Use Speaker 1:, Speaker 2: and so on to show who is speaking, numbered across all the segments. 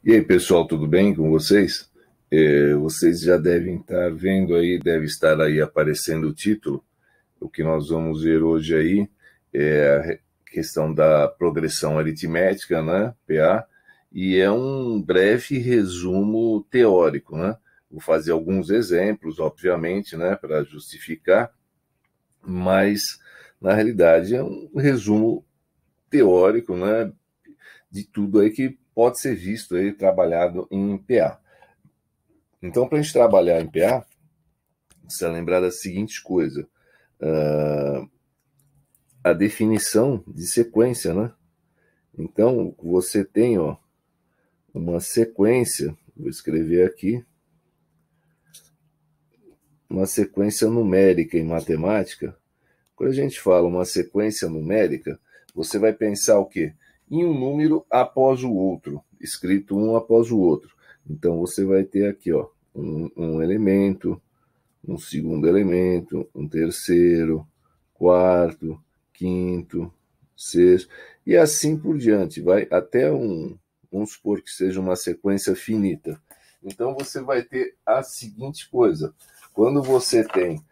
Speaker 1: E aí, pessoal, tudo bem com vocês? Vocês já devem estar vendo aí, deve estar aí aparecendo o título. O que nós vamos ver hoje aí é a questão da progressão aritmética, né, PA, e é um breve resumo teórico, né? Vou fazer alguns exemplos, obviamente, né, para justificar, mas na realidade é um resumo teórico, né, de tudo aí que pode ser visto aí trabalhado em PA. Então, para a gente trabalhar em PA, você lembrar da seguinte coisa: a definição de sequência, né? Então, você tem, ó, uma sequência, vou escrever aqui, uma sequência numérica em matemática. Quando a gente fala uma sequência numérica, você vai pensar o quê? Em um número após o outro, escrito um após o outro. Então, você vai ter aqui, ó, um elemento, um segundo elemento, um terceiro, quarto, quinto, sexto, e assim por diante, vai até vamos supor que seja uma sequência finita. Então você vai ter a seguinte coisa: quando você tem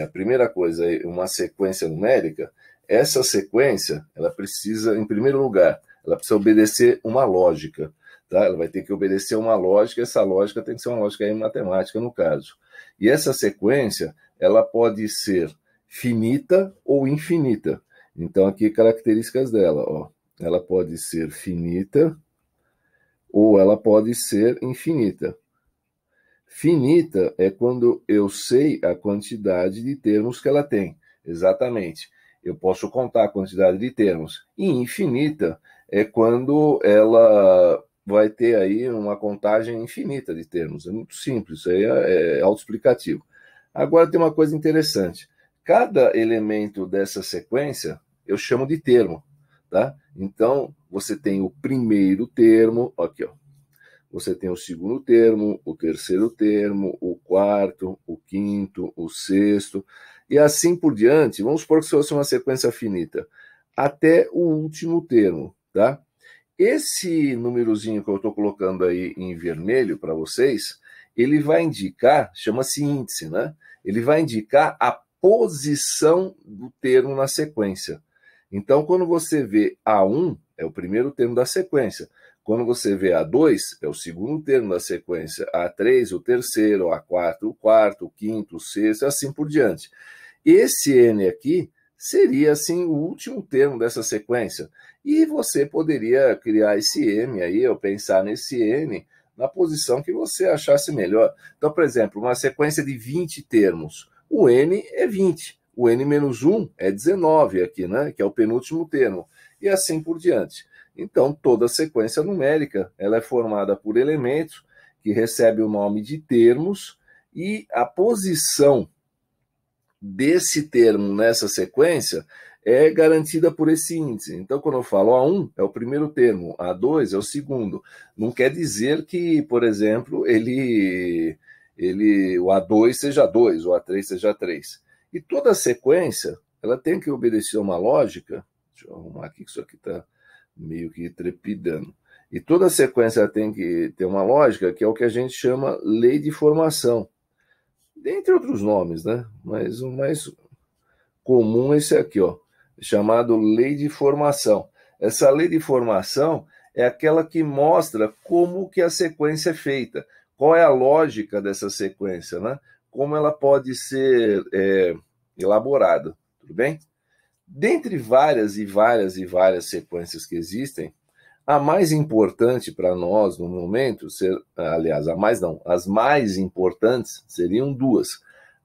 Speaker 1: a primeira coisa, uma sequência numérica, essa sequência, ela precisa, em primeiro lugar, ela precisa obedecer uma lógica, tá? Ela vai ter que obedecer uma lógica, essa lógica tem que ser uma lógica em matemática, no caso. E essa sequência, ela pode ser finita ou infinita. Então, aqui características dela, ó. Ela pode ser finita ou ela pode ser infinita. Finita é quando eu sei a quantidade de termos que ela tem. Exatamente. Eu posso contar a quantidade de termos. E infinita é quando ela vai ter aí uma contagem infinita de termos. É muito simples, isso aí é autoexplicativo. Agora tem uma coisa interessante. Cada elemento dessa sequência eu chamo de termo, tá? Então, você tem o primeiro termo, aqui, ó. Você tem o segundo termo, o terceiro termo, o quarto, o quinto, o sexto, e assim por diante. Vamos supor que fosse uma sequência finita, até o último termo, tá? Esse númerozinho que eu estou colocando aí em vermelho para vocês, ele vai indicar, chama-se índice, né? Ele vai indicar a posição do termo na sequência. Então, quando você vê A1, é o primeiro termo da sequência. Quando você vê A2, é o segundo termo da sequência. A3, o terceiro. A4, o quarto. O quinto, o sexto, assim por diante. Esse N aqui seria, assim, o último termo dessa sequência. E você poderia criar esse M aí, ou pensar nesse N, na posição que você achasse melhor. Então, por exemplo, uma sequência de 20 termos. O N é 20. O N-1 é 19 aqui, né? Que é o penúltimo termo. E assim por diante. Então, toda sequência numérica ela é formada por elementos que recebem o nome de termos e a posição desse termo nessa sequência é garantida por esse índice. Então, quando eu falo A1 é o primeiro termo, A2 é o segundo. Não quer dizer que, por exemplo, o A2 seja 2, o A3 seja 3. E toda sequência ela tem que obedecer uma lógica. Deixa eu arrumar aqui que isso aqui está meio que trepidando. E toda sequência tem que ter uma lógica, que é o que a gente chama lei de formação. Dentre outros nomes, né? Mas o mais comum é esse aqui, ó, chamado lei de formação. Essa lei de formação é aquela que mostra como que a sequência é feita, qual é a lógica dessa sequência, né? Como ela pode ser elaborada, tudo bem? Dentre várias e várias e várias sequências que existem, a mais importante para nós no momento, aliás, as mais importantes seriam duas: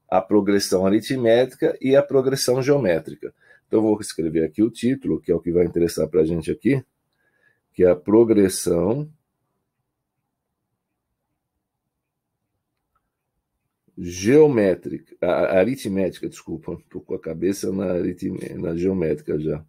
Speaker 1: a progressão aritmética e a progressão geométrica. Então, eu vou escrever aqui o título, que é o que vai interessar para a gente aqui, que é a progressão geométrica, aritmética, desculpa, estou com a cabeça na geométrica já.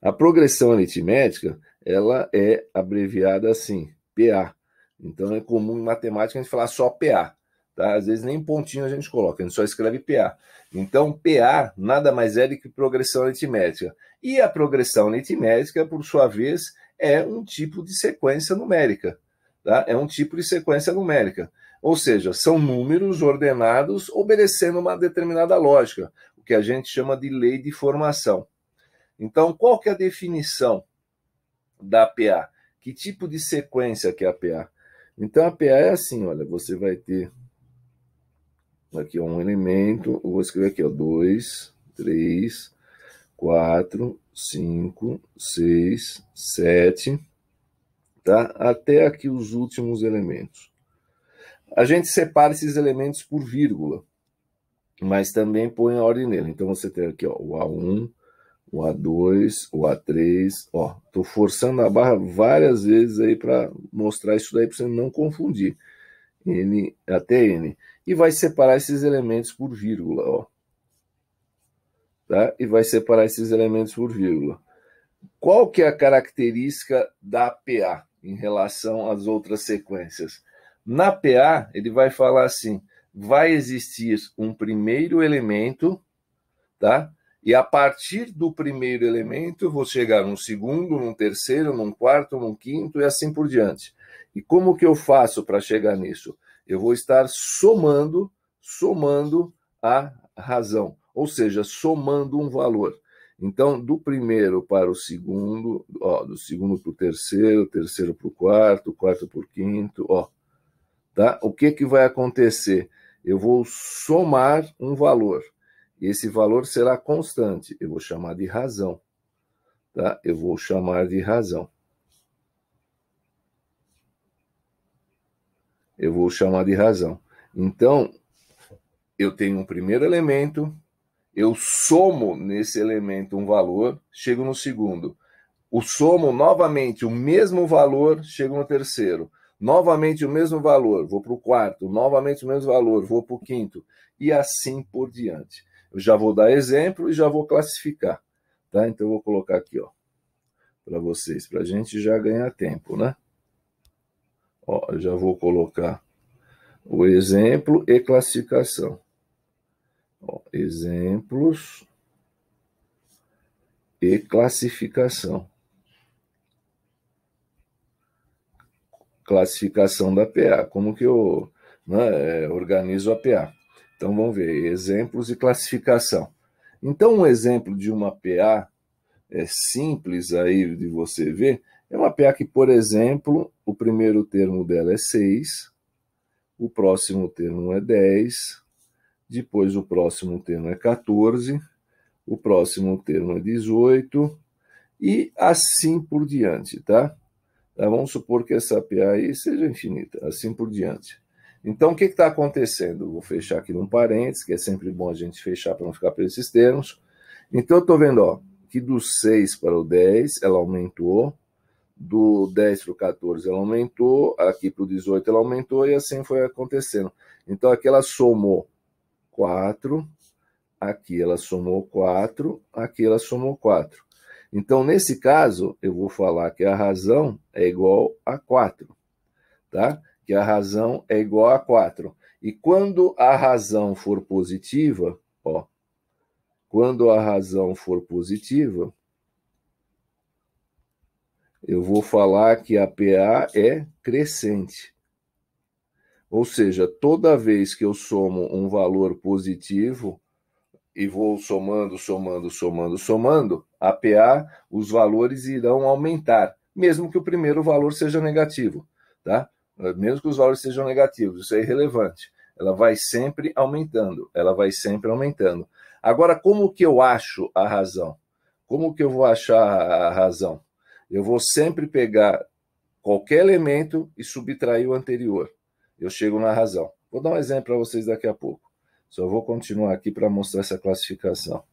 Speaker 1: A progressão aritmética, ela é abreviada assim, PA. Então é comum em matemática a gente falar só PA. Tá? Às vezes nem pontinho a gente coloca, a gente só escreve PA. Então PA nada mais é do que progressão aritmética. E a progressão aritmética, por sua vez, é um tipo de sequência numérica. Tá? É um tipo de sequência numérica. Ou seja, são números ordenados obedecendo uma determinada lógica, o que a gente chama de lei de formação. Então, qual que é a definição da PA? Que tipo de sequência que é a PA? Então, a PA é assim, olha, você vai ter aqui um elemento, eu vou escrever aqui, 2, 3, 4, 5, 6, 7, tá? Até aqui os últimos elementos. A gente separa esses elementos por vírgula, mas também põe a ordem nele. Então, você tem aqui, ó, o A1, o A2, o A3, ó, tô forçando a barra várias vezes aí para mostrar isso daí para você não confundir. N até N. E vai separar esses elementos por vírgula, ó. Tá? E vai separar esses elementos por vírgula. Qual que é a característica da PA em relação às outras sequências? Na PA, ele vai falar assim, vai existir um primeiro elemento, tá? E a partir do primeiro elemento, eu vou chegar num segundo, num terceiro, num quarto, num quinto e assim por diante. E como que eu faço para chegar nisso? Eu vou estar somando a razão, ou seja, somando um valor. Então, do primeiro para o segundo, ó, do segundo para o terceiro, terceiro para o quarto para o quinto, ó. Tá? O que que vai acontecer? Eu vou somar um valor. E esse valor será constante. Eu vou chamar de razão. Tá? Eu vou chamar de razão. Eu vou chamar de razão. Então, eu tenho um primeiro elemento, eu somo nesse elemento um valor, chego no segundo. O somo novamente o mesmo valor, chego no terceiro. Novamente o mesmo valor, vou para o quarto. Novamente o mesmo valor, vou para o quinto. E assim por diante. Eu já vou dar exemplo e já vou classificar. Tá? Então eu vou colocar aqui, ó, para vocês, para a gente já ganhar tempo, né? Ó, eu já vou colocar o exemplo e classificação. Ó, exemplos e classificação. Classificação da PA. Como que eu, né, organizo a PA? Então vamos ver, exemplos e classificação. Então um exemplo de uma PA simples aí de você ver, é uma PA que, por exemplo, o primeiro termo dela é 6, o próximo termo é 10, depois o próximo termo é 14, o próximo termo é 18 e assim por diante, tá? Vamos supor que essa PA aí seja infinita, assim por diante. Então, o que está acontecendo? Vou fechar aqui num parênteses, que é sempre bom a gente fechar para não ficar por esses termos. Então, eu estou vendo, ó, que do 6 para o 10 ela aumentou, do 10 para o 14 ela aumentou, aqui para o 18 ela aumentou e assim foi acontecendo. Então, aqui ela somou 4, aqui ela somou 4, aqui ela somou 4. Então, nesse caso, eu vou falar que a razão é igual a 4, tá? Que a razão é igual a 4. E quando a razão for positiva, ó, quando a razão for positiva, eu vou falar que a PA é crescente. Ou seja, toda vez que eu somo um valor positivo e vou somando, a PA, os valores irão aumentar, mesmo que o primeiro valor seja negativo, tá? Mesmo que os valores sejam negativos, isso é irrelevante. Ela vai sempre aumentando, ela vai sempre aumentando. Agora, como que eu acho a razão? Como que eu vou achar a razão? Eu vou sempre pegar qualquer elemento e subtrair o anterior. Eu chego na razão. Vou dar um exemplo para vocês daqui a pouco. Só vou continuar aqui para mostrar essa classificação.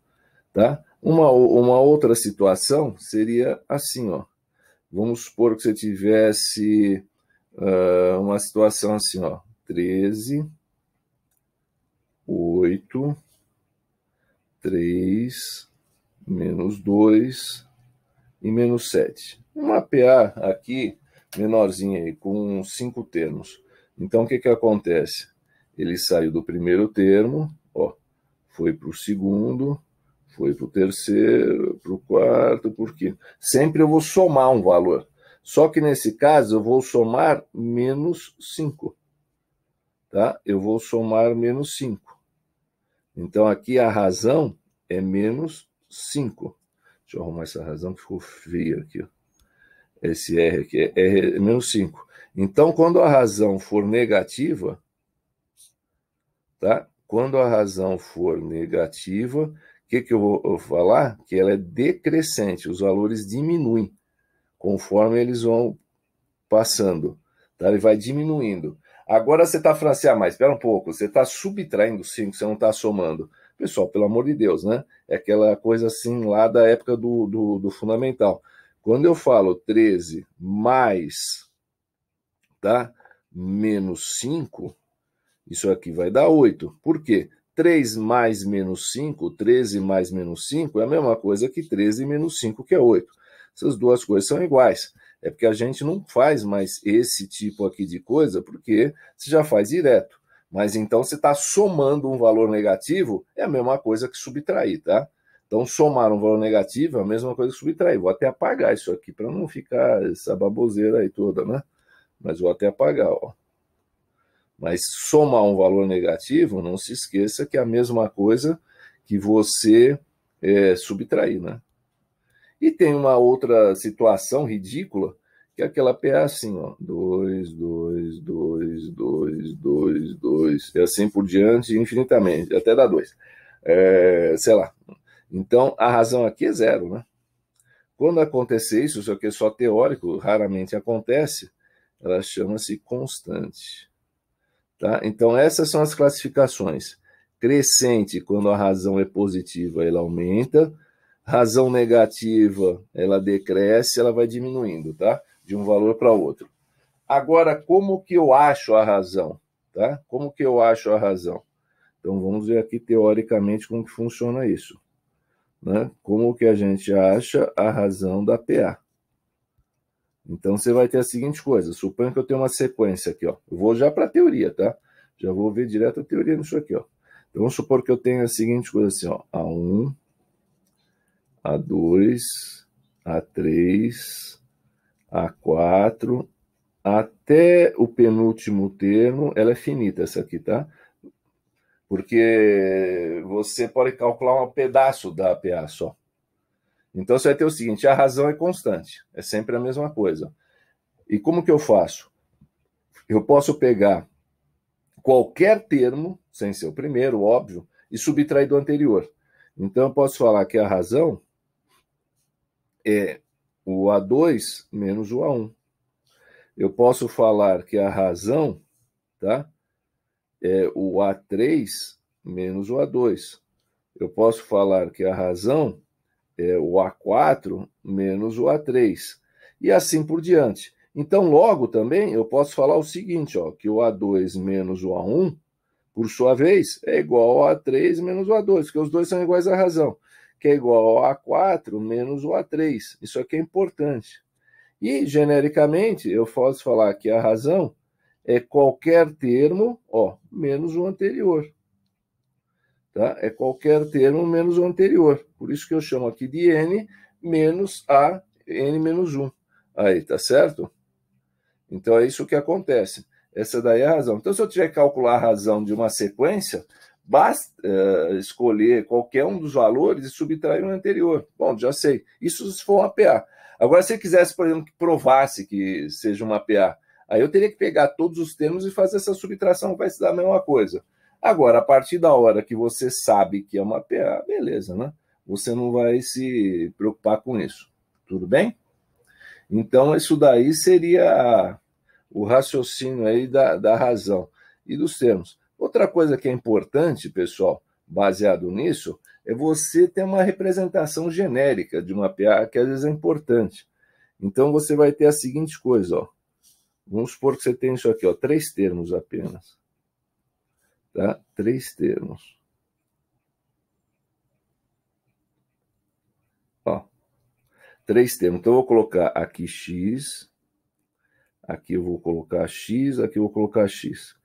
Speaker 1: Tá? Uma outra situação seria assim, ó. Vamos supor que você tivesse uma situação assim, ó. 13, 8, 3, menos 2 e menos 7. Uma PA aqui, menorzinha aí, com 5 termos. Então, o que que acontece? Ele saiu do primeiro termo, ó, foi para o segundo, foi para o terceiro, para o quarto, para o quinto. Sempre eu vou somar um valor. Só que nesse caso eu vou somar menos 5. Tá? Eu vou somar menos 5. Então aqui a razão é menos 5. Deixa eu arrumar essa razão que ficou feia aqui. Ó. Esse R aqui é menos 5. Então, quando a razão for negativa, tá? Quando a razão for negativa, o que eu vou falar? Que ela é decrescente, os valores diminuem conforme eles vão passando. Tá? Ele vai diminuindo. Agora você está falando assim, mas espera um pouco, você está subtraindo 5, você não está somando. Pessoal, pelo amor de Deus, né? É aquela coisa assim lá da época do fundamental. Quando eu falo 13 mais, tá? Menos 5, isso aqui vai dar 8. Por quê? 3 mais menos 5, 13 mais menos 5 é a mesma coisa que 13 menos 5, que é 8. Essas duas coisas são iguais. É porque a gente não faz mais esse tipo aqui de coisa, porque você já faz direto. Mas então você está somando um valor negativo, é a mesma coisa que subtrair, tá? Então somar um valor negativo é a mesma coisa que subtrair. Vou até apagar isso aqui para não ficar essa baboseira aí toda, né? Mas vou até apagar, ó. Mas somar um valor negativo, não se esqueça que é a mesma coisa que você subtrair, né? E tem uma outra situação ridícula, que é aquela PA assim, ó, 2, 2, 2, 2, 2, 2, e assim por diante, infinitamente, até dar 2. Sei lá. Então, a razão aqui é 0, né? Quando acontecer isso aqui é só teórico, raramente acontece, ela chama-se constante. Tá? Então, essas são as classificações. Crescente, quando a razão é positiva, ela aumenta. Razão negativa, ela decresce, ela vai diminuindo, tá? De um valor para outro. Agora, como que eu acho a razão? Tá? Como que eu acho a razão? Então, vamos ver aqui teoricamente como que funciona isso. Né? Como que a gente acha a razão da PA? Então, você vai ter a seguinte coisa. Suponha que eu tenho uma sequência aqui. Ó. Eu vou já para a teoria, tá? Já vou ver direto a teoria nisso aqui. Ó. Então, vamos supor que eu tenho a seguinte coisa assim. Ó. A1, A2, A3, A4, até o penúltimo termo, ela é finita essa aqui, tá? Porque você pode calcular um pedaço da PA só. Então, você vai ter o seguinte, a razão é constante, é sempre a mesma coisa. E como que eu faço? Eu posso pegar qualquer termo, sem ser o primeiro, óbvio, e subtrair do anterior. Então, eu posso falar que a razão é o A2 menos o A1. Eu posso falar que a razão, tá, é o A3 menos o A2. Eu posso falar que a razão é o A4 menos o A3. E assim por diante. Então, logo também, eu posso falar o seguinte, ó, que o A2 menos o A1, por sua vez, é igual ao A3 menos o A2, porque os dois são iguais à razão, que é igual ao A4 menos o A3. Isso aqui é importante. E, genericamente, eu posso falar que a razão é qualquer termo, ó, menos o anterior. Tá? É qualquer termo menos o anterior. Por isso que eu chamo aqui de n menos a n menos 1. Aí, tá certo? Então, é isso que acontece. Essa daí é a razão. Então, se eu tiver que calcular a razão de uma sequência, basta escolher qualquer um dos valores e subtrair o anterior. Bom, já sei. Isso se for uma PA. Agora, se eu quisesse, por exemplo, que provasse que seja uma PA, aí eu teria que pegar todos os termos e fazer essa subtração, vai se dar a mesma coisa. Agora, a partir da hora que você sabe que é uma PA, beleza, né? Você não vai se preocupar com isso. Tudo bem? Então, isso daí seria o raciocínio aí da razão e dos termos. Outra coisa que é importante, pessoal, baseado nisso, é você ter uma representação genérica de uma PA, que às vezes é importante. Então, você vai ter a seguinte coisa, ó. Vamos supor que você tem isso aqui, ó, 3 termos apenas. Tá? 3 termos. Ó, 3 termos. Então, eu vou colocar aqui x, aqui eu vou colocar x, aqui eu vou colocar x.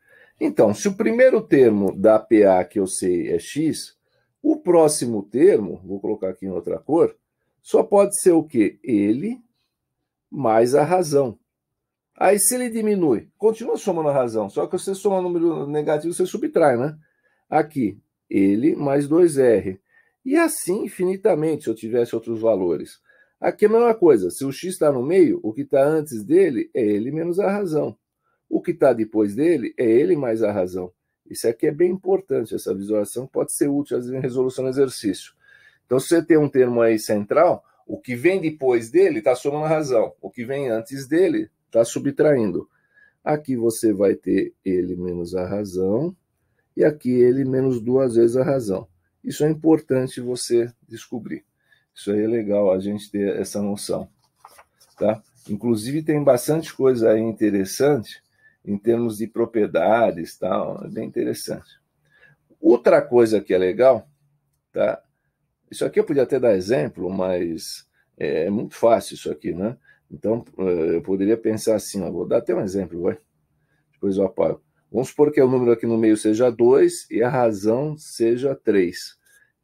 Speaker 1: Então, se o primeiro termo da PA que eu sei é x, o próximo termo, vou colocar aqui em outra cor, só pode ser o quê? Ele mais a razão. Aí se ele diminui, continua somando a razão, só que você soma número negativo, você subtrai, né? Aqui, ele mais 2R. E assim infinitamente, se eu tivesse outros valores. Aqui é a mesma coisa, se o x está no meio, o que está antes dele é ele menos a razão. O que está depois dele é ele mais a razão. Isso aqui é bem importante, essa visualização pode ser útil às vezes, em resolução do exercício. Então, se você tem um termo aí central, o que vem depois dele está somando a razão. O que vem antes dele está subtraindo. Aqui você vai ter ele menos a razão, e aqui ele menos 2 vezes a razão. Isso é importante você descobrir. Isso aí é legal a gente ter essa noção. Tá? Inclusive tem bastante coisa aí interessante em termos de propriedades, tal, é bem interessante. Outra coisa que é legal, tá? Isso aqui eu podia até dar exemplo, mas é muito fácil isso aqui, né? Então eu poderia pensar assim, ó, vou dar até um exemplo, vai? Depois eu apago. Vamos supor que o número aqui no meio seja 2 e a razão seja 3.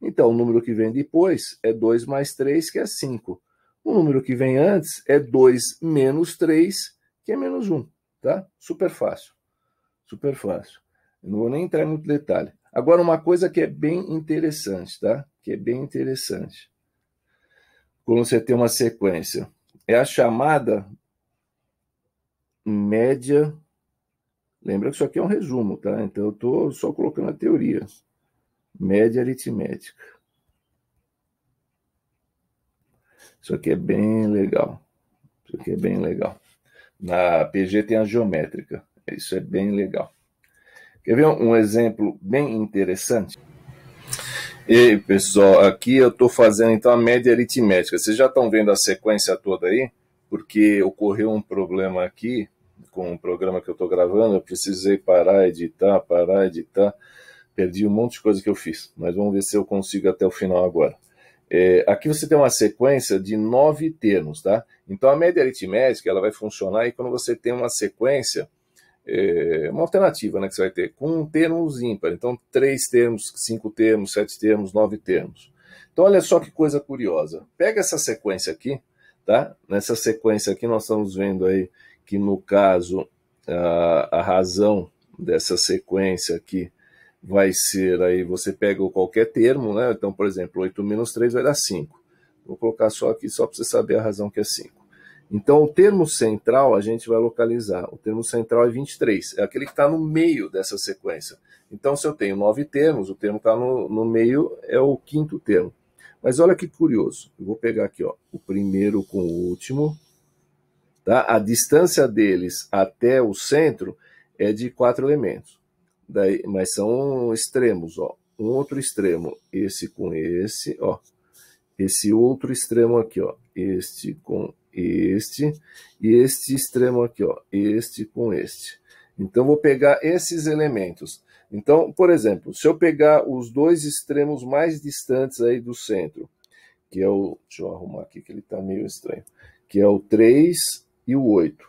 Speaker 1: Então, o número que vem depois é 2 mais 3, que é 5. O número que vem antes é 2 menos 3, que é menos 1. Tá? Super fácil. Super fácil. Eu não vou nem entrar em muito detalhe. Agora, uma coisa que é bem interessante, tá? Que é bem interessante. Quando você tem uma sequência, é a chamada média. Lembra que isso aqui é um resumo, tá? Então eu estou só colocando a teoria. Média aritmética. Isso aqui é bem legal. Isso aqui é bem legal. Na PG tem a geométrica. Isso é bem legal. Quer ver um exemplo bem interessante? E pessoal, aqui eu estou fazendo então a média aritmética. Vocês já estão vendo a sequência toda aí? Porque ocorreu um problema aqui com o programa que eu estou gravando. Eu precisei parar, editar. Perdi um monte de coisa que eu fiz. Mas vamos ver se eu consigo até o final agora. Aqui você tem uma sequência de 9 termos, tá? Então a média aritmética ela vai funcionar aí quando você tem uma sequência, uma alternativa, né, que você vai ter com termos ímpares. Então 3 termos, 5 termos, 7 termos, 9 termos. Então olha só que coisa curiosa. Pega essa sequência aqui, tá? Nessa sequência aqui nós estamos vendo aí que no caso a razão dessa sequência aqui vai ser aí, você pega qualquer termo, né? Então, por exemplo, 8 menos 3 vai dar 5. Vou colocar só aqui, só para você saber a razão que é 5. Então, o termo central a gente vai localizar. O termo central é 23, é aquele que está no meio dessa sequência. Então, se eu tenho 9 termos, o termo que está no meio é o quinto termo. Mas olha que curioso, eu vou pegar aqui, ó, o primeiro com o último, tá? A distância deles até o centro é de 4 elementos. Daí, mas são extremos, ó. Um outro extremo, esse com esse, ó. Esse outro extremo aqui, ó. Este com este. E este extremo aqui, ó. Este com este. Então, vou pegar esses elementos. Então, por exemplo, se eu pegar os dois extremos mais distantes aí do centro, que é o... Deixa eu arrumar aqui que ele está meio estranho. Que é o 3 e o 8.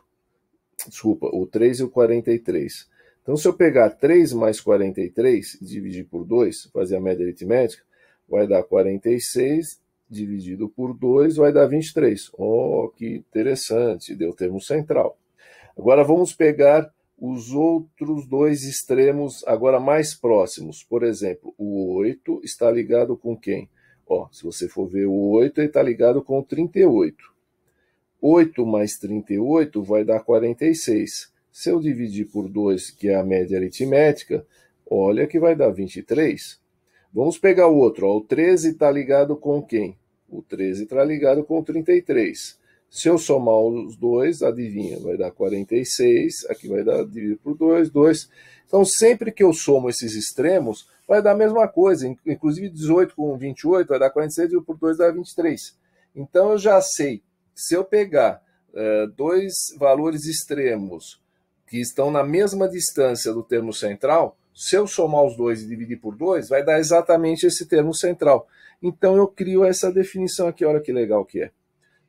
Speaker 1: Desculpa, o 3 e o 43. Então, se eu pegar 3 mais 43 e dividir por 2, fazer a média aritmética, vai dar 46 dividido por 2, vai dar 23. Oh, que interessante, deu o termo central. Agora vamos pegar os outros dois extremos agora mais próximos. Por exemplo, o 8 está ligado com quem? Ó, se você for ver o 8, ele está ligado com o 38. 8 mais 38 vai dar 46. Se eu dividir por 2, que é a média aritmética, olha que vai dar 23. Vamos pegar o outro. Ó. O 13 está ligado com quem? O 13 está ligado com o 33. Se eu somar os dois, adivinha, vai dar 46. Aqui vai dar, dividido por 2, 2. Então, sempre que eu somo esses extremos, vai dar a mesma coisa. Inclusive, 18 com 28 vai dar 46, dividido por 2 dá 23. Então, eu já sei. Se eu pegar dois valores extremos que estão na mesma distância do termo central, se eu somar os dois e dividir por 2, vai dar exatamente esse termo central. Então eu crio essa definição aqui, olha que legal que é.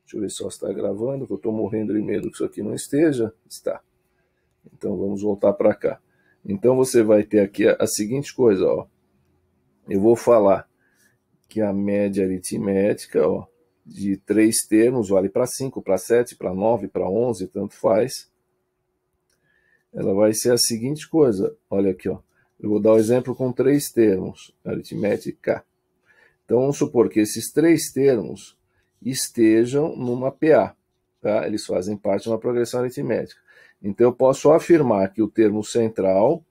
Speaker 1: Deixa eu ver só se está gravando, que eu estou morrendo de medo que isso aqui não esteja. Está. Então vamos voltar para cá. Então você vai ter aqui a seguinte coisa, ó. Eu vou falar que a média aritmética, ó, de 3 termos, vale para 5, para 7, para 9, para 11, tanto faz. Ela vai ser a seguinte coisa, olha aqui, ó. Eu vou dar o exemplo com 3 termos, aritmética. Então, vamos supor que esses 3 termos estejam numa PA, tá? Eles fazem parte de uma progressão aritmética. Então, eu posso afirmar que o termo central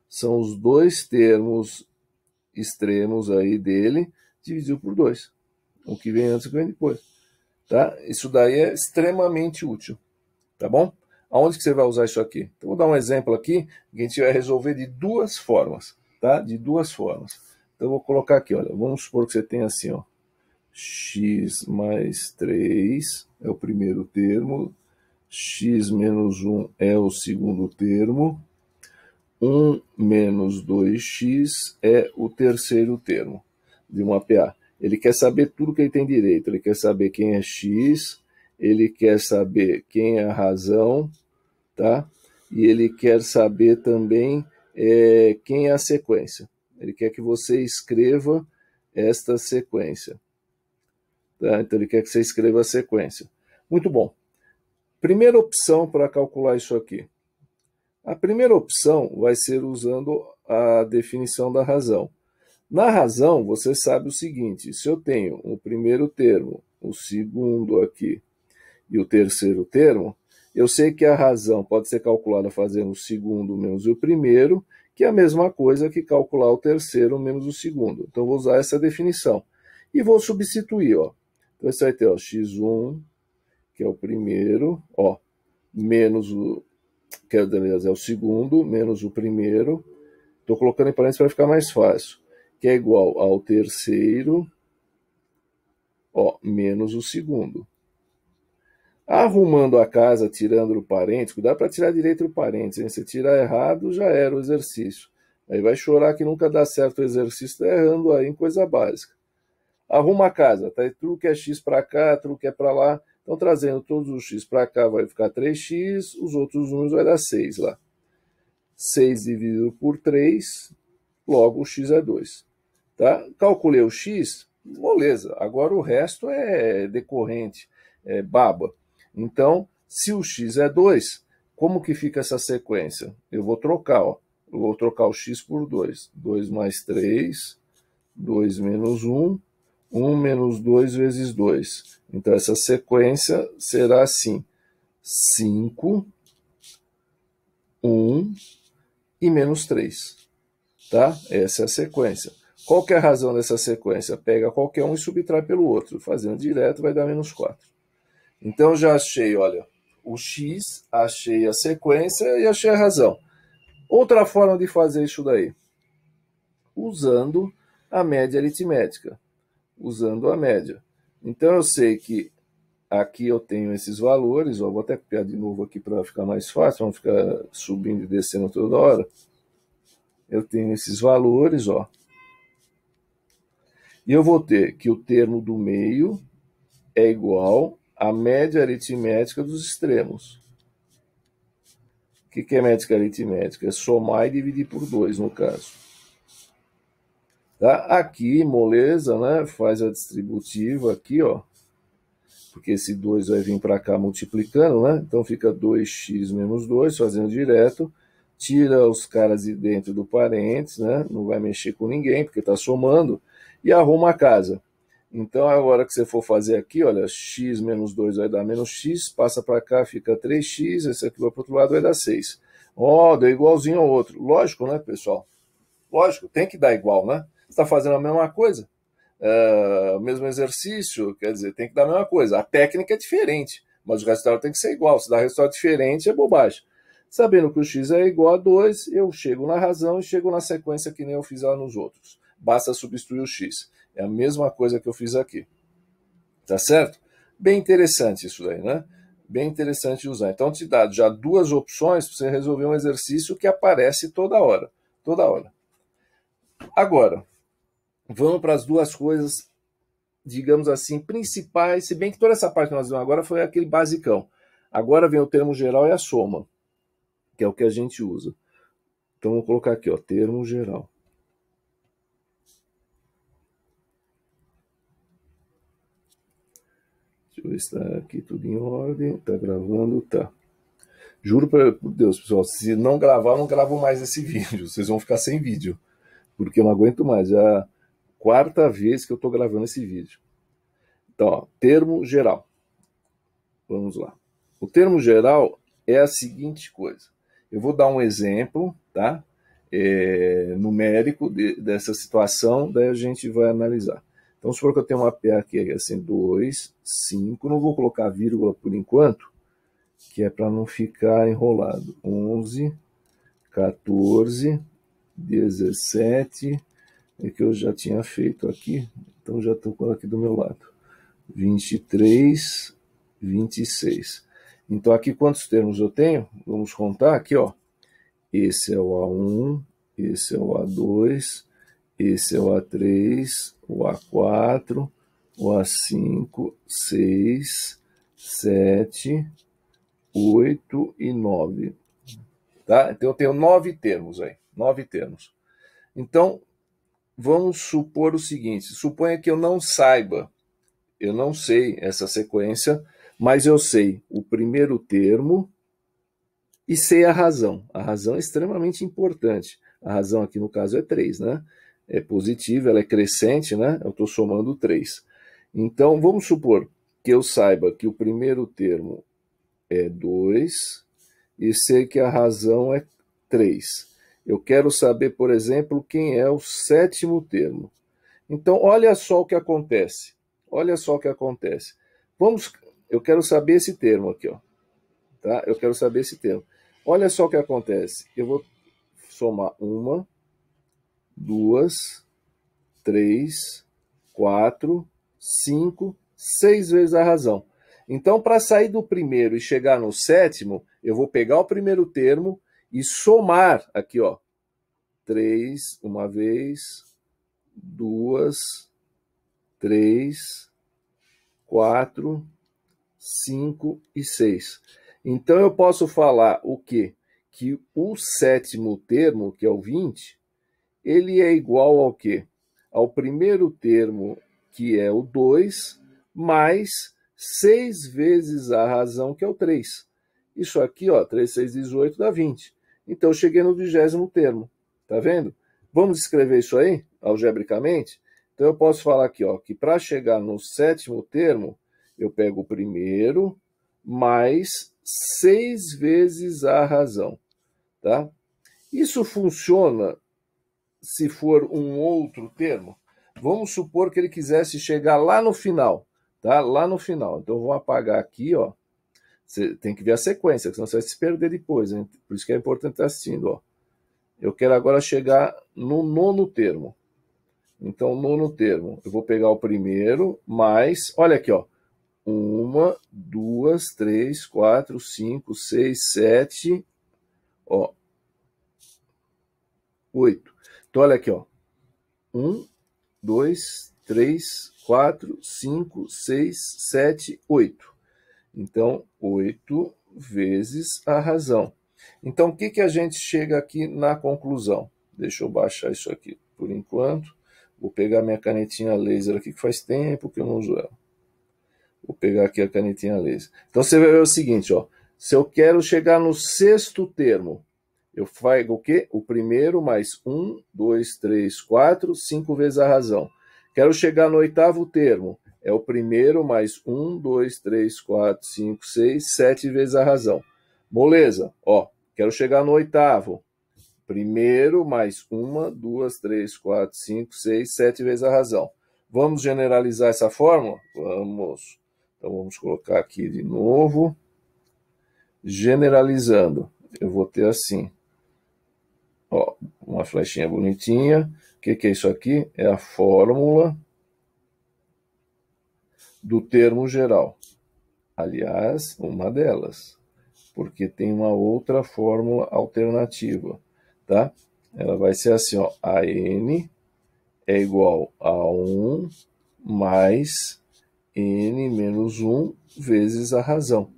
Speaker 1: são os 2 termos extremos aí dele, dividido por 2. O que vem antes e o que vem depois. Tá? Isso daí é extremamente útil. Tá bom? Aonde que você vai usar isso aqui? Então, vou dar um exemplo aqui, que a gente vai resolver de 2 formas. Tá? De 2 formas. Então, eu vou colocar aqui, olha, vamos supor que você tem assim, ó, x mais 3 é o primeiro termo, x menos 1 é o segundo termo, 1 menos 2x é o terceiro termo de uma PA. Ele quer saber tudo que ele tem direito, ele quer saber quem é x, ele quer saber quem é a razão, tá? E ele quer saber também quem é a sequência. Ele quer que você escreva esta sequência. Tá? Então ele quer que você escreva a sequência. Muito bom. Primeira opção para calcular isso aqui. A primeira opção vai ser usando a definição da razão. Na razão, você sabe o seguinte, se eu tenho o primeiro termo, o segundo aqui e o terceiro termo, eu sei que a razão pode ser calculada fazendo o segundo menos o primeiro, que é a mesma coisa que calcular o terceiro menos o segundo. Então, eu vou usar essa definição. E vou substituir, ó. Então, você vai ter, ó, x1, que é o primeiro, ó, menos o... que é o segundo, menos o primeiro. Estou colocando em parênteses para ficar mais fácil. Que é igual ao terceiro, ó, menos o segundo. Arrumando a casa, tirando o parênteses, cuidado para tirar direito o parênteses, hein? Se tirar errado, já era o exercício. Aí vai chorar que nunca dá certo o exercício, está errando aí em coisa básica. Arruma a casa, tá? Tudo que é x para cá, tudo que é para lá. Então, trazendo todos os x para cá, vai ficar 3x, os outros números vai dar 6 lá. 6 dividido por 3, logo o x é 2. Tá? Calculei o x, moleza. Agora o resto é decorrente, é baba. Então, se o x é 2, como que fica essa sequência? Eu vou trocar, ó. Eu vou trocar o x por 2. 2 mais 3, 2 menos 1, 1 menos 2 vezes 2. Então, essa sequência será assim: 5, 1 e menos 3. Tá? Essa é a sequência. Qual que é a razão dessa sequência? Pega qualquer um e subtrai pelo outro. Fazendo direto vai dar menos 4. Então, eu já achei, olha, o x, achei a sequência e achei a razão. Outra forma de fazer isso daí, usando a média aritmética. Usando a média. Então, eu sei que aqui eu tenho esses valores, ó, vou até copiar de novo aqui para ficar mais fácil, vamos ficar subindo e descendo toda hora. Eu tenho esses valores, ó. E eu vou ter que o termo do meio é igual à média aritmética dos extremos. O que é média aritmética? É somar e dividir por 2, no caso. Tá? Aqui, moleza, né? Faz a distributiva aqui, ó. Porque esse 2 vai vir para cá multiplicando, né? Então fica 2x menos 2, fazendo direto. Tira os caras de dentro do parênteses, né? Não vai mexer com ninguém, porque está somando. E arruma a casa. Então, agora que você for fazer aqui, olha, x menos 2 vai dar menos x, passa para cá, fica 3x, esse aqui vai para o outro lado, vai dar 6. Ó, deu igualzinho ao outro. Lógico, né, pessoal? Lógico, tem que dar igual, né? Você está fazendo a mesma coisa. O mesmo exercício, quer dizer, tem que dar a mesma coisa. A técnica é diferente, mas o resultado tem que ser igual. Se dá resultado diferente, é bobagem. Sabendo que o x é igual a 2, eu chego na razão e chego na sequência que nem eu fiz lá nos outros. Basta substituir o x. É a mesma coisa que eu fiz aqui. Tá certo? Bem interessante isso daí, né? Bem interessante usar. Então, te dá já 2 opções para você resolver um exercício que aparece toda hora. Toda hora. Agora, vamos para as 2 coisas, digamos assim, principais, se bem que toda essa parte que nós vimos agora foi aquele basicão. Agora vem o termo geral e a soma, que é o que a gente usa. Então, vou colocar aqui, ó, termo geral. eu ver se está aqui tudo em ordem. Está gravando, tá. Juro por Deus, pessoal, se não gravar, eu não gravo mais esse vídeo. Vocês vão ficar sem vídeo, porque eu não aguento mais. Já é a quarta vez que eu estou gravando esse vídeo. Então, ó, termo geral. Vamos lá. O termo geral é a seguinte coisa. Eu vou dar um exemplo, tá? Numérico dessa situação, daí a gente vai analisar. Então, supor que eu tenho uma PA aqui, assim, 2, 5, não vou colocar vírgula por enquanto, que é para não ficar enrolado. 11, 14, 17, é que eu já tinha feito aqui, então já estou aqui do meu lado. 23, 26. Então, aqui quantos termos eu tenho? Vamos contar aqui, ó. Esse é o A1, esse é o A2, esse é o A3, o A4, o A5, 6, 7, 8 e 9. Tá? Então, eu tenho 9 termos aí. 9 termos. Então, vamos supor o seguinte. Suponha que eu não saiba. Eu não sei essa sequência, mas eu sei o primeiro termo e sei a razão. A razão é extremamente importante. A razão aqui no caso é 3, né? É positiva, ela é crescente, né? Eu estou somando 3. Então, vamos supor que eu saiba que o primeiro termo é 2 e sei que a razão é 3. Eu quero saber, por exemplo, quem é o sétimo termo. Então, olha só o que acontece. Olha só o que acontece. Eu quero saber esse termo aqui, ó. Tá? Eu quero saber esse termo. Olha só o que acontece. Eu vou somar 1, 2, 3, 4, 5, 6 vezes a razão. Então, para sair do primeiro e chegar no sétimo, eu vou pegar o primeiro termo e somar aqui, ó. 3, uma vez, 2, 3, 4, 5 e 6. Então, eu posso falar o quê? Que o sétimo termo, que é o 20, ele é igual ao quê? Ao primeiro termo, que é o 2, mais 6 vezes a razão, que é o 3. Isso aqui, ó, 3, 6, 18 dá 20. Então, eu cheguei no 20º termo. Tá vendo? Vamos escrever isso aí, algebricamente? Então, eu posso falar aqui, ó, que para chegar no sétimo termo, eu pego o primeiro mais 6 vezes a razão. Tá? Isso funciona se for um outro termo. Vamos supor que ele quisesse chegar lá no final. Tá? Lá no final. Então, eu vou apagar aqui, ó. Você tem que ver a sequência, senão você vai se perder depois. Hein? Por isso que é importante estar assistindo. Ó. Eu quero agora chegar no 9º termo. Então, 9º termo, eu vou pegar o primeiro, mais, olha aqui, ó. 1, 2, 3, 4, 5, 6, 7, ó, 8. Então, olha aqui, ó. 1, 2, 3, 4, 5, 6, 7, 8. Então, 8 vezes a razão. Então, o que a gente chega aqui na conclusão? Deixa eu baixar isso aqui por enquanto. Vou pegar minha canetinha laser aqui, que faz tempo que eu não uso ela. Vou pegar aqui a canetinha laser. Então, você vai ver o seguinte, ó. Se eu quero chegar no 6º termo, eu faço o quê? O primeiro mais 1, 2, 3, 4, 5 vezes a razão. Quero chegar no 8º termo. É o primeiro mais 1, 2, 3, 4, 5, 6, 7 vezes a razão. Moleza, ó. Quero chegar no 8º. Primeiro mais 1, 2, 3, 4, 5, 6, 7 vezes a razão. Vamos generalizar essa fórmula? Vamos. Então, vamos colocar aqui de novo. Generalizando, eu vou ter assim. Ó, uma flechinha bonitinha. O que é isso aqui? É a fórmula do termo geral. Aliás, uma delas. Porque tem uma outra fórmula alternativa. Tá? Ela vai ser assim, ó, AN é igual a 1 mais N menos 1 vezes a razão.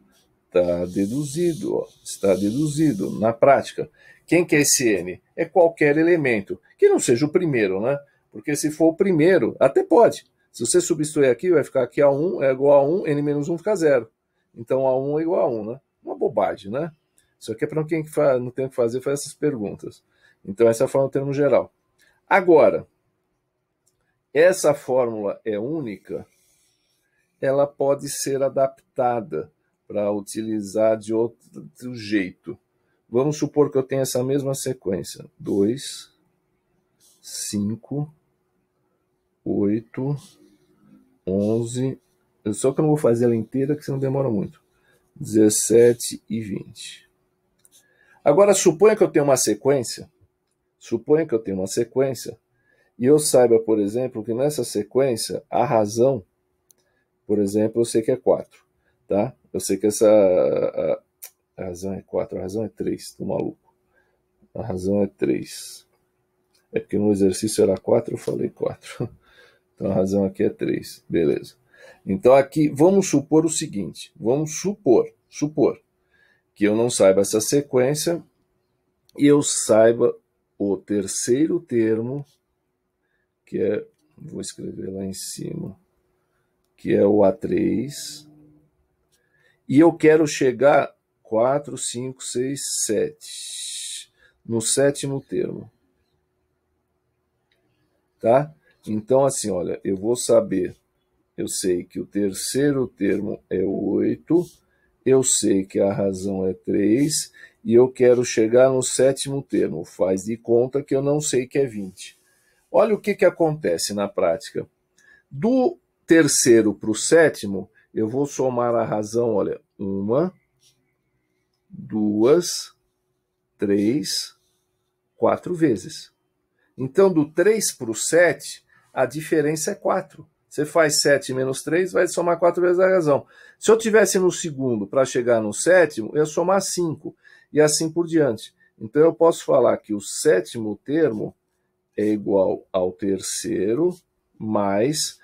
Speaker 1: Está deduzido, ó, está deduzido na prática. Quem que é esse N? É qualquer elemento, que não seja o primeiro, né? Porque se for o primeiro, até pode. Se você substituir aqui, vai ficar que A1 é igual a 1, N menos 1 fica 0. Então A1 é igual a 1, né? Uma bobagem, né? Isso aqui é para quem não tem o que fazer, faz essas perguntas. Então essa é a forma do termo geral. Agora, essa fórmula é única, ela pode ser adaptada para utilizar de outro jeito. Vamos supor que eu tenha essa mesma sequência. 2, 5, 8, 11. Só que eu não vou fazer ela inteira, que senão demora muito. 17 e 20. Agora, suponha que eu tenho uma sequência. Suponha que eu tenho uma sequência. E eu saiba, por exemplo, que nessa sequência, a razão, por exemplo, eu sei que é 4. Tá? Eu sei que a razão é 4, a razão é 3, estou maluco. A razão é 3. É porque no exercício era 4, eu falei 4. Então a razão aqui é 3, beleza. Então aqui, vamos supor o seguinte, vamos supor que eu não saiba essa sequência e eu saiba o terceiro termo, que é, vou escrever lá em cima, que é o A3, e eu quero chegar 4, 5, 6, 7, no sétimo termo. Tá? Então, assim, olha, eu vou saber, eu sei que o terceiro termo é 8, eu sei que a razão é 3, e eu quero chegar no sétimo termo. Faz de conta que eu não sei que é 20. Olha o que acontece na prática. Do terceiro para o sétimo, eu vou somar a razão, olha, 1, 2, 3, 4 vezes. Então, do 3 para o 7, a diferença é 4. Você faz 7 menos 3, vai somar 4 vezes a razão. Se eu tivesse no segundo para chegar no sétimo, eu ia somar 5, e assim por diante. Então, eu posso falar que o sétimo termo é igual ao terceiro, mais,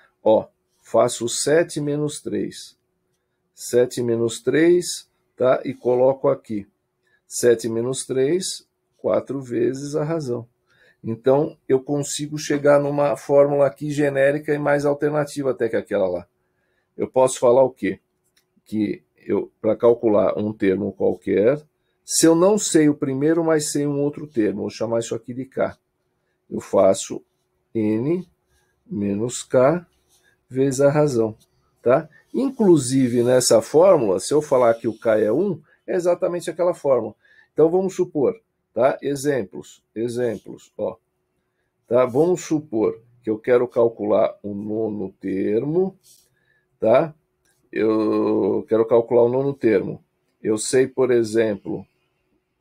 Speaker 1: faço 7 menos 3. 7 menos 3, tá? E coloco aqui. 7 menos 3, 4 vezes a razão. Então, eu consigo chegar numa fórmula aqui genérica e mais alternativa até que aquela lá. Eu posso falar o quê? Que para calcular um termo qualquer, se eu não sei o primeiro, mas sei um outro termo, vou chamar isso aqui de K. Eu faço N menos K vezes a razão. Tá? Inclusive, nessa fórmula, se eu falar que o K é 1, é exatamente aquela fórmula. Então, vamos supor, tá? Exemplos, ó. Tá? Vamos supor que eu quero calcular o nono termo, tá? Eu quero calcular o nono termo. Eu sei, por exemplo,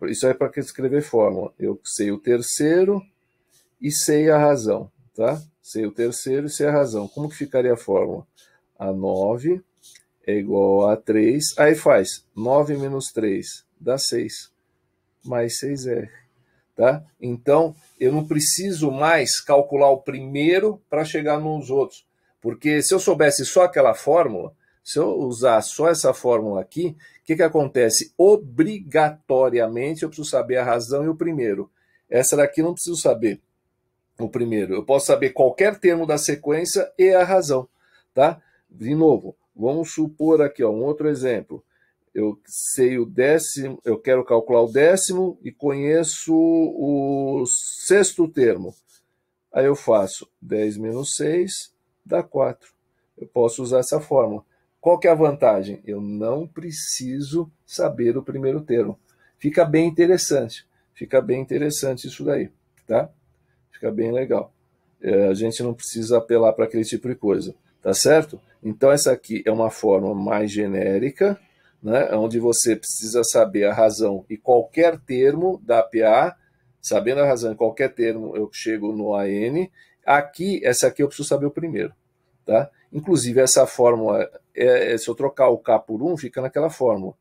Speaker 1: isso é para escrever fórmula. Eu sei o terceiro e sei a razão, tá? Sei o terceiro e sei a razão. Como que ficaria a fórmula? A9 é igual a 3. Aí faz 9 menos 3 dá 6, mais 6R. Tá? Então, eu não preciso mais calcular o primeiro para chegar nos outros. Porque se eu soubesse só aquela fórmula, se eu usar só essa fórmula aqui, o que acontece? Obrigatoriamente eu preciso saber a razão e o primeiro. Essa daqui eu não preciso saber o primeiro. Eu posso saber qualquer termo da sequência e a razão. Tá? De novo, vamos supor aqui um outro exemplo. Eu sei o décimo, eu quero calcular o décimo e conheço o sexto termo. Aí eu faço 10 menos 6 dá 4. Eu posso usar essa fórmula. Qual que é a vantagem? Eu não preciso saber o primeiro termo. Fica bem interessante isso daí, tá? Fica bem legal. A gente não precisa apelar para aquele tipo de coisa, tá certo? Então essa aqui é uma forma mais genérica, né, onde você precisa saber a razão e qualquer termo da PA, sabendo a razão em qualquer termo, eu chego no AN. Aqui, essa aqui eu preciso saber o primeiro. Tá? Inclusive, essa fórmula, se eu trocar o K por 1, fica naquela fórmula.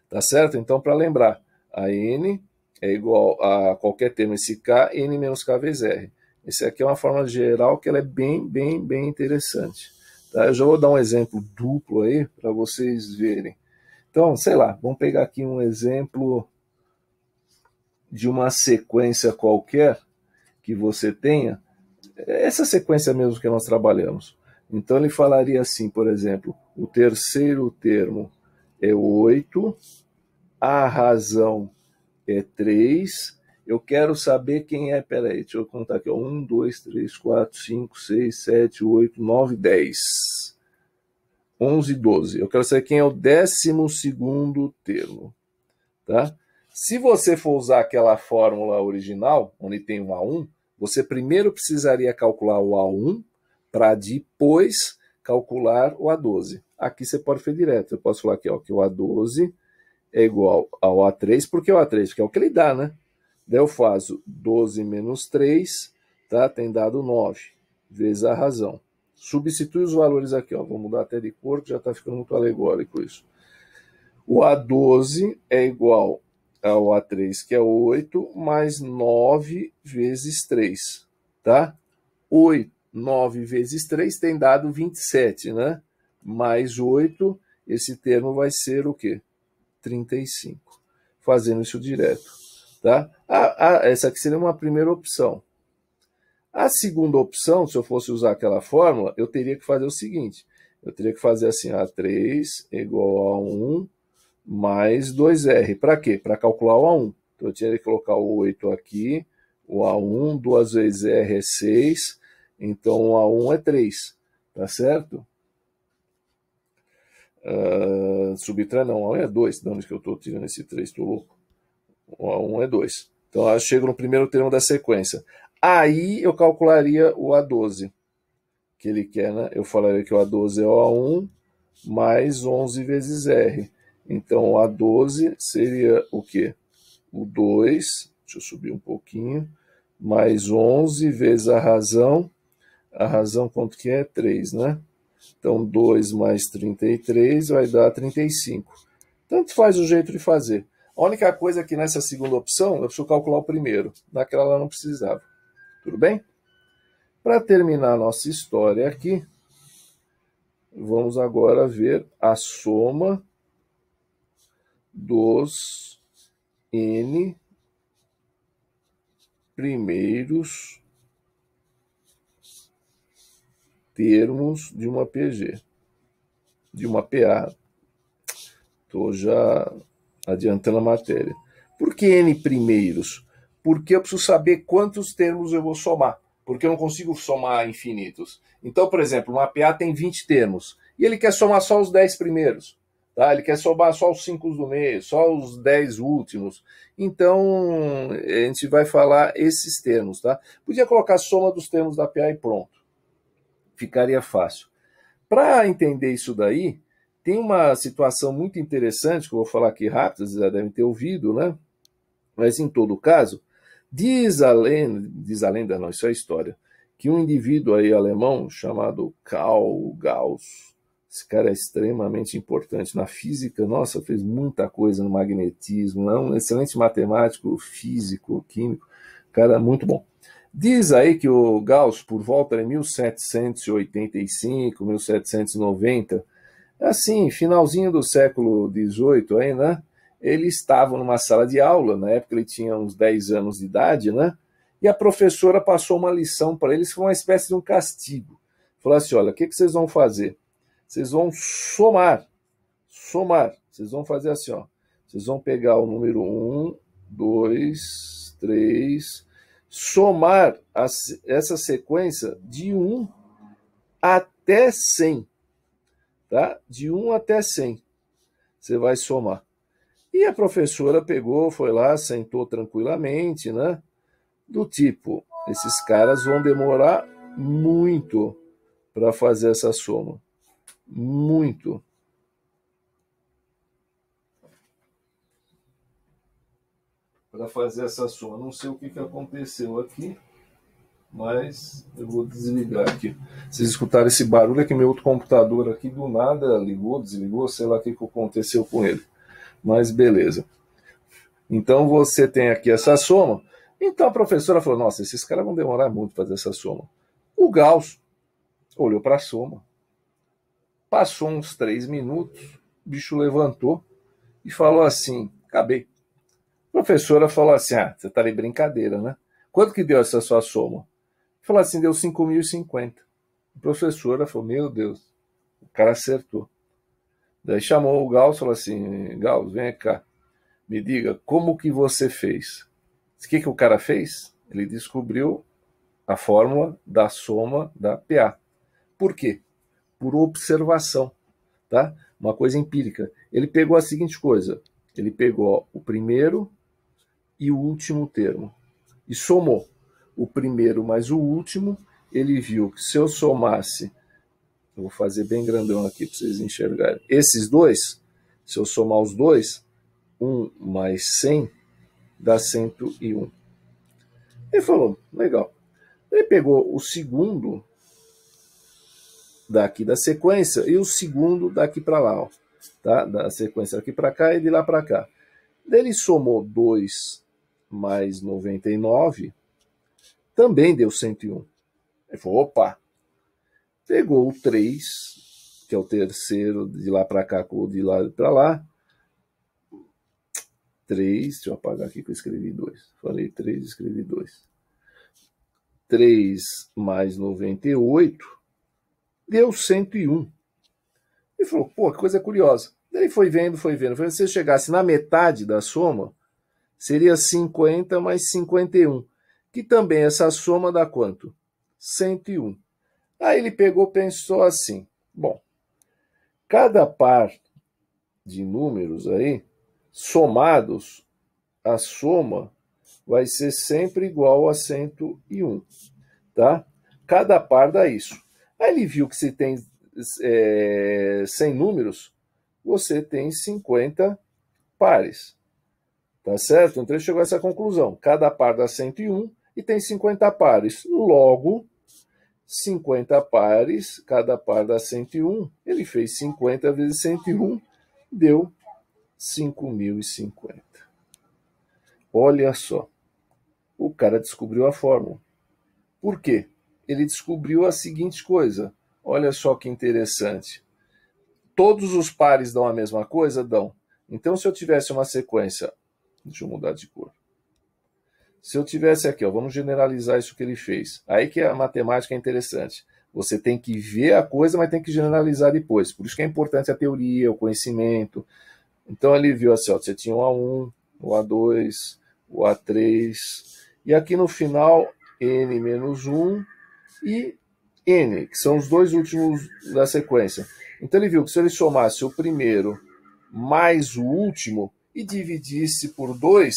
Speaker 1: Tá certo? Então, para lembrar, AN é igual a qualquer termo esse K, N menos K vezes R. Esse aqui é uma fórmula geral que ela é bem interessante. Tá? Eu já vou dar um exemplo duplo aí para vocês verem. Então, sei lá, vamos pegar aqui um exemplo de uma sequência qualquer que você tenha. Essa sequência mesmo que nós trabalhamos. Então ele falaria assim, por exemplo, o terceiro termo é 8, a razão é 3. Eu quero saber quem é, peraí, deixa eu contar aqui, 1, 2, 3, 4, 5, 6, 7, 8, 9, 10, 11, 12. Eu quero saber quem é o 12º termo, tá? Se você for usar aquela fórmula original, onde tem um A1, você primeiro precisaria calcular o A1 para depois calcular o A12. Aqui você pode fazer direto. Eu posso falar aqui, ó, que o A12 é igual ao A3, porque é o A3, porque é o que ele dá, né? Daí eu faço 12 menos 3, tá? Tem dado 9, vezes a razão. Substitui os valores aqui, ó. Vou mudar até de cor, que já está ficando muito alegórico isso. O A12 é igual ao A3, que é 8, mais 9 vezes 3, tá? 8, 9 vezes 3 tem dado 27, né? Mais 8, esse termo vai ser o quê? 35. Fazendo isso direto, tá? Essa aqui seria uma primeira opção. A segunda opção, se eu fosse usar aquela fórmula, eu teria que fazer o seguinte. Eu teria que fazer assim, A3 é igual a 1 mais 2R. Para quê? Para calcular o A1. Então eu tinha que colocar o 8 aqui, o A1, 2 vezes R é 6, então o A1 é 3, tá certo? Subtrai não, o A1 é 2, de onde que eu estou tirando esse 3, estou louco? O A1 é 2. Então eu chego no primeiro termo da sequência. Aí eu calcularia o A12, que ele quer, né? Eu falaria que o A12 é o A1 mais 11 vezes R. Então o A12 seria o quê? O 2, deixa eu subir um pouquinho, mais 11 vezes a razão quanto que é? 3, né? Então 2 mais 33 vai dar 35. Tanto faz o jeito de fazer. A única coisa é que nessa segunda opção eu preciso calcular o primeiro. Naquela lá não precisava. Tudo bem? Para terminar a nossa história aqui, vamos agora ver a soma dos N primeiros termos de uma PG, de uma PA. Estou já adiantando a matéria. Por que N primeiros? Porque eu preciso saber quantos termos eu vou somar, porque eu não consigo somar infinitos. Então, por exemplo, uma PA tem 20 termos, e ele quer somar só os 10 primeiros. Tá? Ele quer somar só os 5 do meio, só os 10 últimos. Então, a gente vai falar esses termos. Tá? Podia colocar a soma dos termos da PA e pronto. Ficaria fácil. Para entender isso daí, tem uma situação muito interessante, que eu vou falar aqui rápido, vocês já devem ter ouvido, né? Mas, em todo caso, diz a lenda, não, isso é história, que um indivíduo aí alemão chamado Karl Gauss, esse cara é extremamente importante na física, nossa, fez muita coisa no magnetismo, é um excelente matemático, físico, químico, cara muito bom. Diz aí que o Gauss, por volta de 1785, 1790, assim, finalzinho do século XVIII, aí, né? Ele estava numa sala de aula, na época ele tinha uns 10 anos de idade, né? E a professora passou uma lição para eles, foi uma espécie de um castigo. Falou assim, olha, o que vocês vão fazer? Vocês vão somar. Vocês vão fazer assim, ó. Vocês vão pegar o número 1, 2, 3, somar essa sequência de 1 até 100. Tá? De 1 até 100. Você vai somar. E a professora pegou, foi lá, sentou tranquilamente, né? Do tipo, esses caras vão demorar muito para fazer essa soma. Muito. Para fazer essa soma. Não sei o que aconteceu aqui, mas eu vou desligar aqui. Vocês escutaram esse barulho, é que meu outro computador aqui do nada ligou, desligou, sei lá o que aconteceu com ele. Mas beleza. Então você tem aqui essa soma. Então a professora falou, nossa, esses caras vão demorar muito para fazer essa soma. O Gauss olhou para a soma, passou uns 3 minutos, o bicho levantou e falou assim, acabei. A professora falou assim, você está de brincadeira, né? Quanto que deu essa sua soma? Falou assim, deu 5.050. A professora falou, meu Deus, o cara acertou. Daí chamou o Gauss e falou assim, Gauss, vem cá, me diga, como que você fez? O que o cara fez? Ele descobriu a fórmula da soma da PA. Por quê? Por observação, tá? Uma coisa empírica. Ele pegou a seguinte coisa, ele pegou o primeiro e o último termo e somou o primeiro mais o último. Ele viu que se eu somasse, eu vou fazer bem grandão aqui para vocês enxergarem, esses dois, se eu somar os dois, 1 mais 100 dá 101. Ele falou, legal. Ele pegou o segundo daqui da sequência e o segundo daqui para lá, ó, tá? Da sequência daqui para cá e de lá para cá. Daí ele somou 2 mais 99, também deu 101. Ele falou, opa, pegou o 3, que é o terceiro de lá para cá com o de lá para lá. 3, deixa eu apagar aqui que eu escrevi 2. Falei 3, escrevi 2. 3 mais 98 deu 101. Ele falou, pô, que coisa curiosa. Daí ele foi vendo. Se você chegasse na metade da soma, seria 50 mais 51. Que também essa soma dá quanto? 101. Aí ele pegou e pensou assim, bom, cada par de números aí, somados, a soma vai ser sempre igual a 101, tá? Cada par dá isso. Aí ele viu que se tem 100 números, você tem 50 pares, tá certo? Então ele chegou a essa conclusão. Cada par dá 101 e tem 50 pares. Logo, 50 pares, cada par dá 101. Ele fez 50 vezes 101, deu 5.050. Olha só, o cara descobriu a fórmula. Por quê? Ele descobriu a seguinte coisa. Olha só que interessante. Todos os pares dão a mesma coisa? Dão. Então, se eu tivesse uma sequência... Deixa eu mudar de cor. Se eu tivesse aqui, ó, vamos generalizar isso que ele fez. Aí que a matemática é interessante. Você tem que ver a coisa, mas tem que generalizar depois. Por isso que é importante a teoria, o conhecimento. Então, ele viu assim, ó, você tinha o A1, o A2, o A3, e aqui no final, N menos 1 e N, que são os dois últimos da sequência. Então ele viu que se ele somasse o primeiro mais o último e dividisse por 2,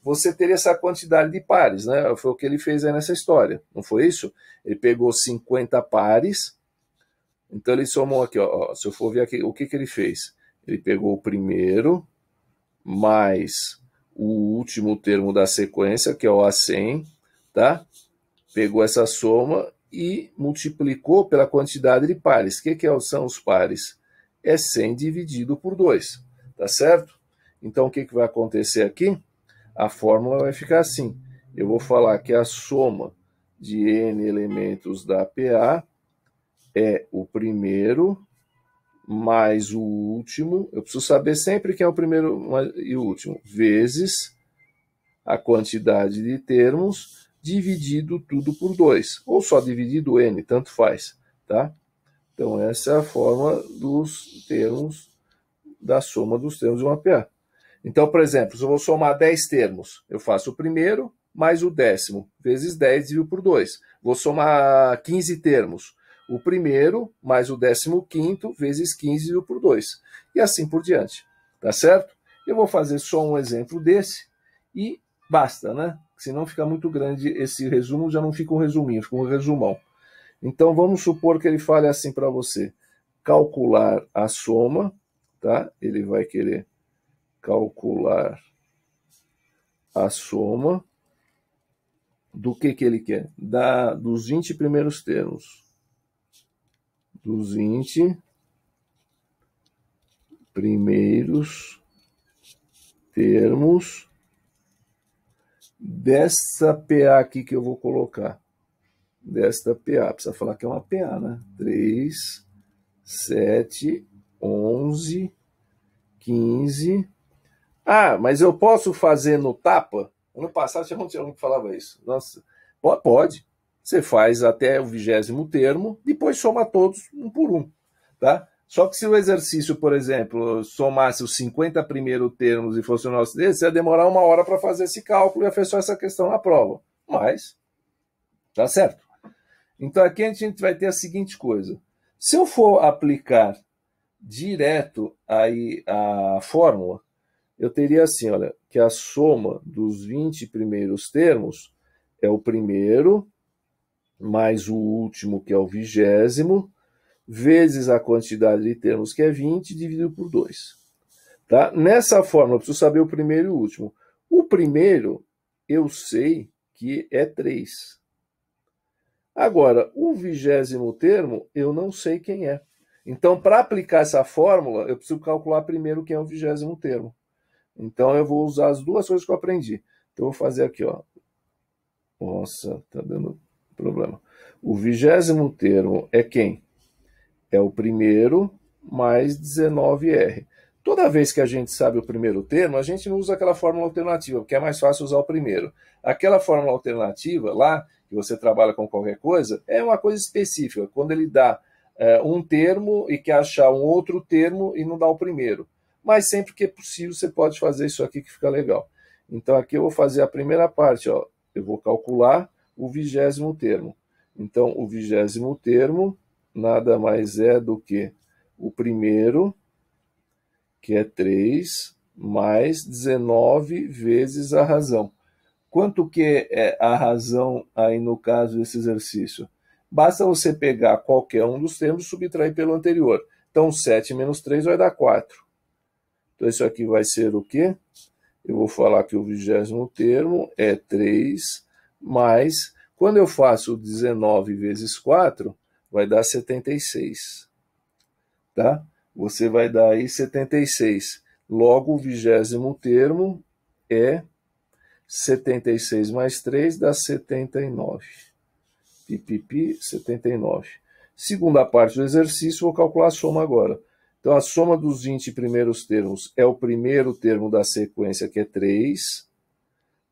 Speaker 1: você teria essa quantidade de pares, né? Foi o que ele fez aí nessa história, não foi isso? Ele pegou 50 pares, então ele somou aqui, ó, se eu for ver aqui, o que ele fez? Ele pegou o primeiro mais o último termo da sequência, que é o A100, tá? Pegou essa soma e multiplicou pela quantidade de pares. O que são os pares? É 100 dividido por 2, tá certo? Então, o que vai acontecer aqui? A fórmula vai ficar assim. Eu vou falar que a soma de n elementos da PA é o primeiro mais o último. Eu preciso saber sempre quem é o primeiro e o último, vezes a quantidade de termos dividido tudo por 2, ou só dividido n, tanto faz, tá? Então essa é a forma dos termos, da soma dos termos de uma PA. Então, por exemplo, se eu vou somar 10 termos, eu faço o primeiro mais o décimo, vezes 10 dividido por 2. Vou somar 15 termos, o primeiro mais o 15º vezes 15 dividido por 2. E assim por diante, tá certo? Eu vou fazer só um exemplo desse e basta, né? Senão fica muito grande esse resumo, já não fica um resuminho, fica um resumão. Então vamos supor que ele fale assim para você: calcular a soma, tá? Ele vai querer calcular a soma do que ele quer? Dos 20 primeiros termos. Dos 20 primeiros termos dessa PA aqui que eu vou colocar. Desta PA. Precisa falar que é uma PA, né? 3, 7, 11, 15. Ah, mas eu posso fazer no tapa? Ano passado tinha um que falava isso. Nossa, pode. você faz até o 20º termo, depois soma todos um por um, tá? Só que se o exercício, por exemplo, somasse os 50 primeiros termos e fosse o nosso desse, ia demorar 1 hora para fazer esse cálculo e ia fechar essa questão na prova. Mas, tá certo. Então aqui a gente vai ter a seguinte coisa. Se eu for aplicar direto aí a fórmula, eu teria assim, olha, que a soma dos 20 primeiros termos é o primeiro, mais o último, que é o 20º, vezes a quantidade de termos, que é 20, dividido por 2. Tá? Nessa fórmula, eu preciso saber o primeiro e o último. O primeiro, eu sei que é 3. Agora, o 20º termo, eu não sei quem é. Então, para aplicar essa fórmula, eu preciso calcular primeiro quem é o 20º termo. Então, eu vou usar as duas coisas que eu aprendi. Então, eu vou fazer aqui, ó. Nossa, tá dando problema. O 20º termo é quem? É o primeiro mais 19R. Toda vez que a gente sabe o primeiro termo, a gente não usa aquela fórmula alternativa, porque é mais fácil usar o primeiro. Aquela fórmula alternativa lá, que você trabalha com qualquer coisa, é uma coisa específica. Quando ele dá um termo e quer achar um outro termo e não dá o primeiro. Mas sempre que é possível, você pode fazer isso aqui que fica legal. Então aqui eu vou fazer a primeira parte, ó. Eu vou calcular o 20º termo. Então o 20º termo nada mais é do que o primeiro, que é 3, mais 19 vezes a razão. Quanto que é a razão aí no caso desse exercício? Basta você pegar qualquer um dos termos e subtrair pelo anterior. Então 7 menos 3 vai dar 4. Então isso aqui vai ser o quê? Eu vou falar que o 20º termo é 3 mais, quando eu faço 19 vezes 4, vai dar 76. Tá? Você vai dar aí 76. Logo, o 20º termo é 76 mais 3 dá 79. Pipipi, 79. Segunda parte do exercício, vou calcular a soma agora. Então, a soma dos 20 primeiros termos é o primeiro termo da sequência, que é 3,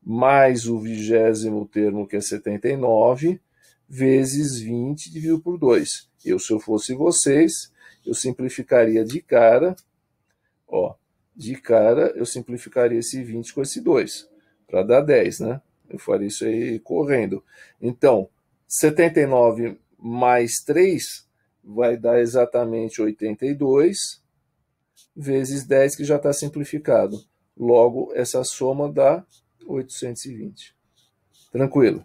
Speaker 1: mais o 20º termo, que é 79, vezes 20 dividido por 2. Se eu fosse vocês, eu simplificaria de cara, ó, de cara eu simplificaria esse 20 com esse 2, para dar 10, né? Eu faria isso aí correndo. Então, 79 mais 3 vai dar exatamente 82, vezes 10, que já está simplificado. Logo, essa soma dá 820. Tranquilo.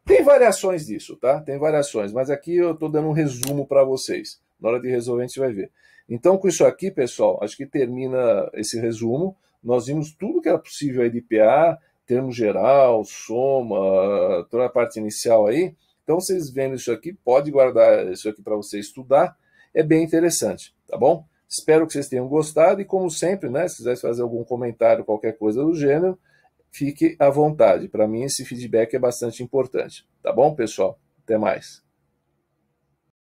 Speaker 1: Tem variações disso, tá? Tem variações, mas aqui eu estou dando um resumo para vocês. Na hora de resolver, a gente vai ver. Então, com isso aqui, pessoal, acho que termina esse resumo. Nós vimos tudo que era possível aí de PA, termo geral, soma, toda a parte inicial aí. Então, vocês vendo isso aqui, pode guardar isso aqui para você estudar. É bem interessante, tá bom? Espero que vocês tenham gostado e, como sempre, né, se quiser fazer algum comentário, qualquer coisa do gênero, fique à vontade. Para mim, esse feedback é bastante importante. Tá bom, pessoal? Até mais.